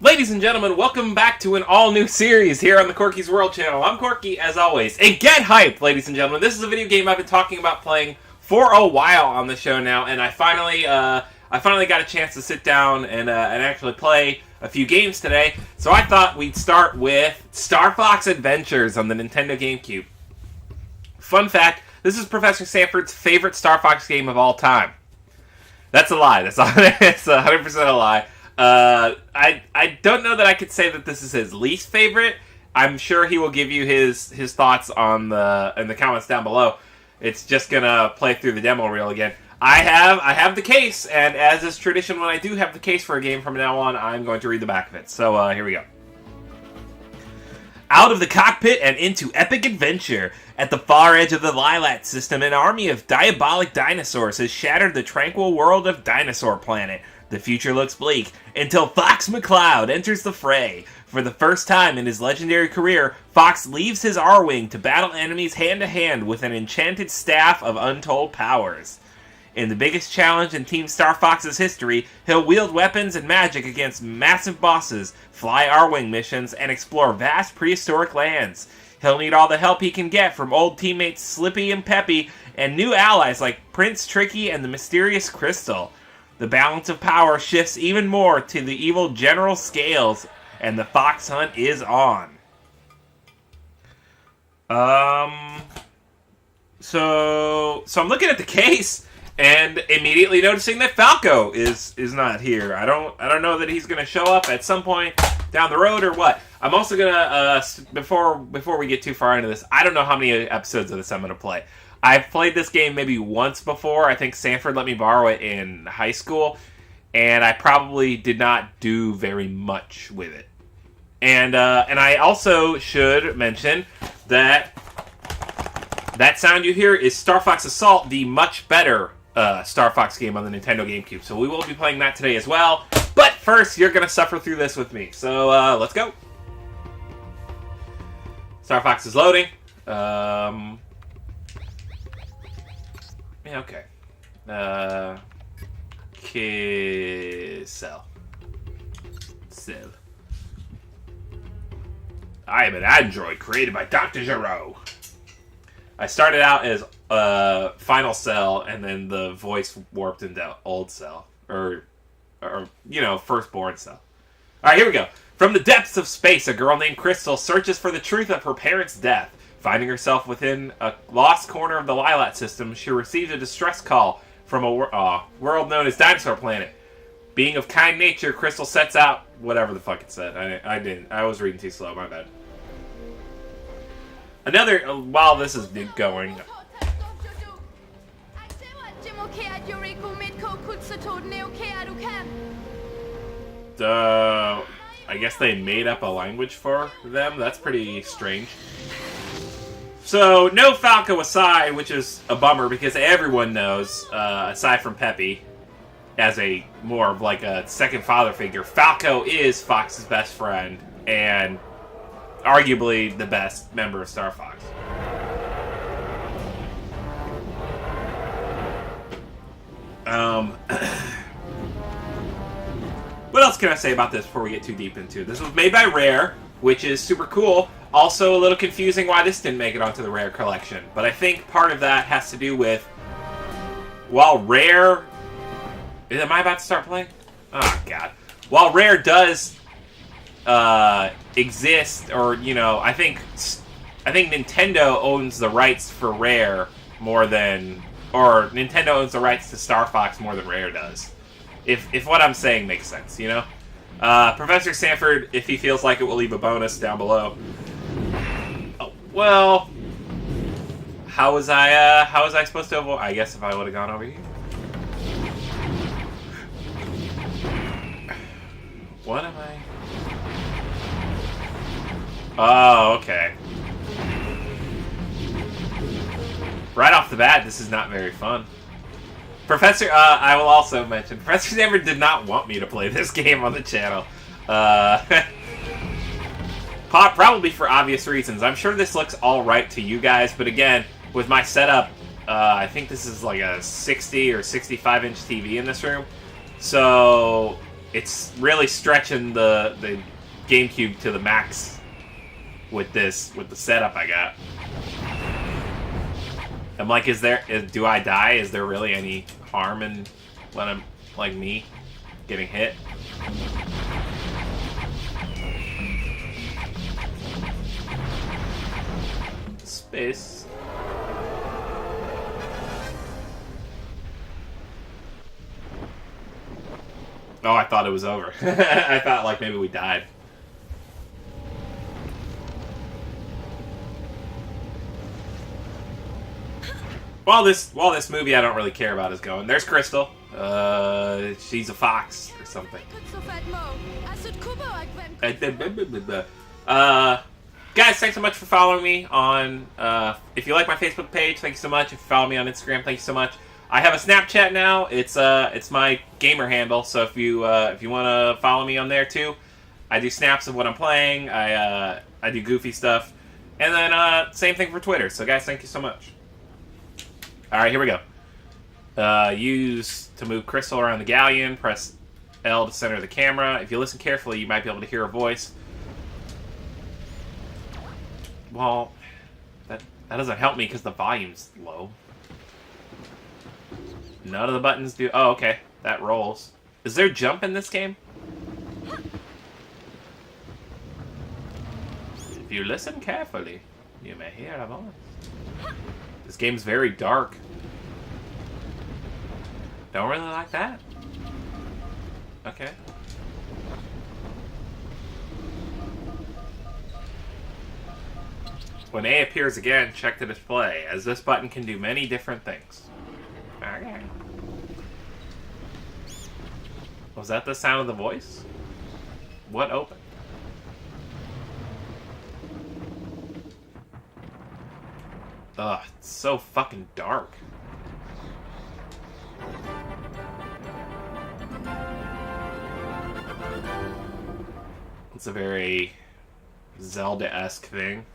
Ladies and gentlemen, welcome back to an all-new series here on the Corky's World channel. I'm Corky, as always. And get hyped, ladies and gentlemen. This is a video game I've been talking about playing for a while on the show now, and I finally got a chance to sit down and actually play a few games today. So I thought we'd start with StarFox Adventures on the Nintendo GameCube. Fun fact, this is Professor Sanford's favorite StarFox game of all time. That's a lie. It's 100% a lie. I don't know that I could say that this is his least favorite. I'm sure he will give you his thoughts in the comments down below. It's just gonna play through the demo reel again. I have the case, and as is tradition, when I do have the case for a game from now on, I'm going to read the back of it. So here we go. Out of the cockpit and into epic adventure. At the far edge of the Lilat system, an army of diabolic dinosaurs has shattered the tranquil world of Dinosaur Planet. The future looks bleak until Fox McCloud enters the fray. For the first time in his legendary career, Fox leaves his R-Wing to battle enemies hand-to-hand with an enchanted staff of untold powers. In the biggest challenge in Team Star Fox's history, he'll wield weapons and magic against massive bosses, fly R-Wing missions, and explore vast prehistoric lands. He'll need all the help he can get from old teammates Slippy and Peppy, and new allies like Prince Tricky and the mysterious Crystal. The balance of power shifts even more to the evil General Scales, and the fox hunt is on. So I'm looking at the case and immediately noticing that Falco is not here. I don't know that he's gonna show up at some point down the road or what. I'm also gonna before we get too far into this, I don't know how many episodes of this I'm gonna play. I've played this game maybe once before. I think Sanford let me borrow it in high school, and I probably did not do very much with it. And I also should mention that that sound you hear is Star Fox Assault, the much better Star Fox game on the Nintendo GameCube. So we will be playing that today as well. But first, you're going to suffer through this with me. So let's go. Star Fox is loading. Yeah, okay. Cell. I am an android created by Dr. Gero. I started out as Final Cell, and then the voice warped into Old Cell. Or Firstborn Cell. Alright, here we go. From the depths of space, a girl named Crystal searches for the truth of her parents' death. Finding herself within a lost corner of the Lilat system, she receives a distress call from a world known as Dinosaur Planet. Being of kind nature, Crystal sets out... Whatever the fuck it said. I didn't. I was reading too slow. My bad. While this is going... I guess they made up a language for them? That's pretty strange. So, no Falco aside, which is a bummer because everyone knows, aside from Peppy, as a more of like a second father figure, Falco is Fox's best friend and arguably the best member of Star Fox. What else can I say about this before we get too deep into it? This was made by Rare, which is super cool. Also a little confusing why this didn't make it onto the Rare collection. But I think part of that has to do with... While Rare... Am I about to start playing? Oh, God. While Rare does exist, or, I think Nintendo owns the rights for Rare more than... Or Nintendo owns the rights to Star Fox more than Rare does. If what I'm saying makes sense, Professor Sanford, if he feels like it, will leave a bonus down below. Oh, well, how was I supposed to avoid? I guess if I would have gone over here. What am I? Oh, okay. Right off the bat, this is not very fun. I will also mention, Professor Sanford did not want me to play this game on the channel. Probably for obvious reasons. I'm sure this looks alright to you guys, but again, with my setup, I think this is like a 60 or 65 inch TV in this room. So It's really stretching the GameCube to the max with the setup I got. I'm like, do I die? Is there really any harm in when I'm like me getting hit? Space. Oh, I thought it was over. I thought like maybe we died. While this movie I don't really care about is going. There's Crystal. She's a fox or something. Guys, thanks so much for following me on. If you like my Facebook page, thank you so much. If you follow me on Instagram, thank you so much. I have a Snapchat now. It's my gamer handle. So if you want to follow me on there too, I do snaps of what I'm playing. I do goofy stuff, and then same thing for Twitter. So guys, thank you so much. All right, here we go. Use to move Crystal around the galleon. Press L to center the camera. If you listen carefully, you might be able to hear a voice. Well, that doesn't help me because the volume's low. None of the buttons do... Oh, okay. That rolls. Is there jump in this game? If you listen carefully, you may hear a voice. This game's very dark. Don't really like that. Okay. When A appears again, check the display, as this button can do many different things. Okay. Was that the sound of the voice? What opened? Ugh, it's so fucking dark. It's a very Zelda-esque thing.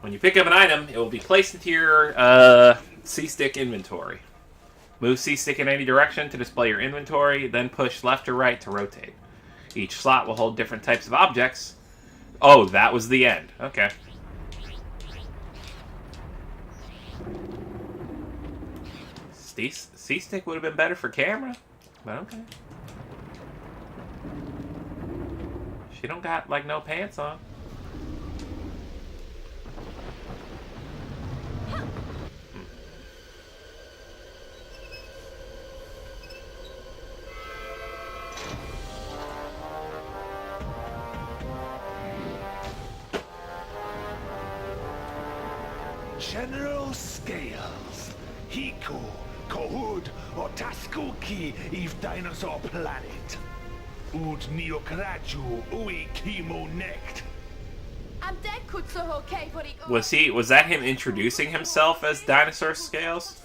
When you pick up an item, it will be placed into your C-stick inventory. Move C-stick in any direction to display your inventory, then push left or right to rotate. Each slot will hold different types of objects. Oh, that was the end. Okay. C-stick would have been better for camera, but okay. She don't got, like, no pants on. General Scales, Hiko, Kohud, or Taskuki, Eve Dinosaur Planet. Ud Neokraju, Ui Kimo Nect. Was that him introducing himself as Dinosaur Scales?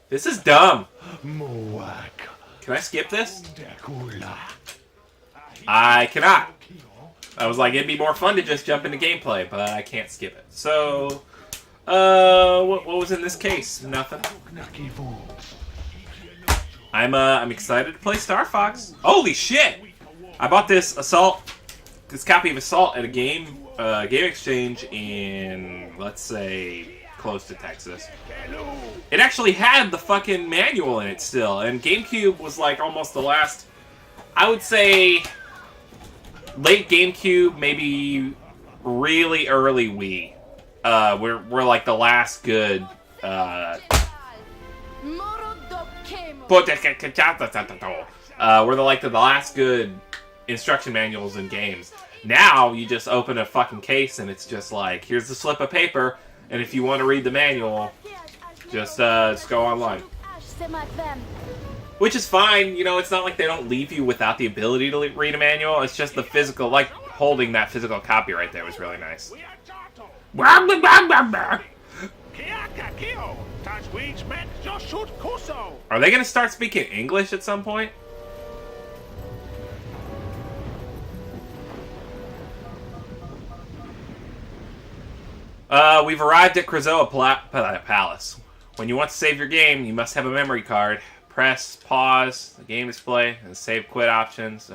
This is dumb. Can I skip this? I cannot. I was like, it'd be more fun to just jump into gameplay, but I can't skip it. So, what was in this case? Nothing. I'm excited to play StarFox. Holy shit! I bought this copy of Assault at a game exchange in, let's say, close to Texas. It actually had the fucking manual in it still, and GameCube was like almost the last, I would say, late GameCube, maybe really early Wii. We're like the last good we're the last good instruction manuals in games. Now you just open a fucking case and it's just like, here's the slip of paper, and if you want to read the manual, just go online. Which is fine, you know, it's not like they don't leave you without the ability to read a manual, it's just the physical, like holding that physical copy right there was really nice. Are they going to start speaking English at some point? We've arrived at Krazoa Palace. When you want to save your game, you must have a memory card. Press pause, the game display, and save quit options.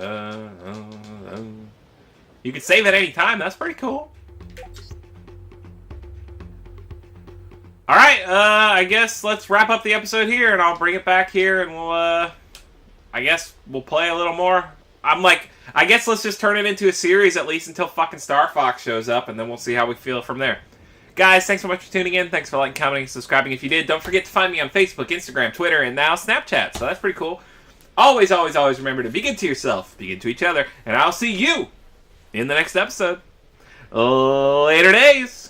You can save at any time. That's pretty cool. Alright, I guess let's wrap up the episode here, and I'll bring it back here, and we'll, I guess we'll play a little more. I guess let's just turn it into a series at least until fucking StarFox shows up, and then we'll see how we feel from there. Guys, thanks so much for tuning in. Thanks for liking, commenting, and subscribing if you did. Don't forget to find me on Facebook, Instagram, Twitter, and now Snapchat. So that's pretty cool. Always, always, always remember to be good to yourself, be good to each other, and I'll see you in the next episode. Later days.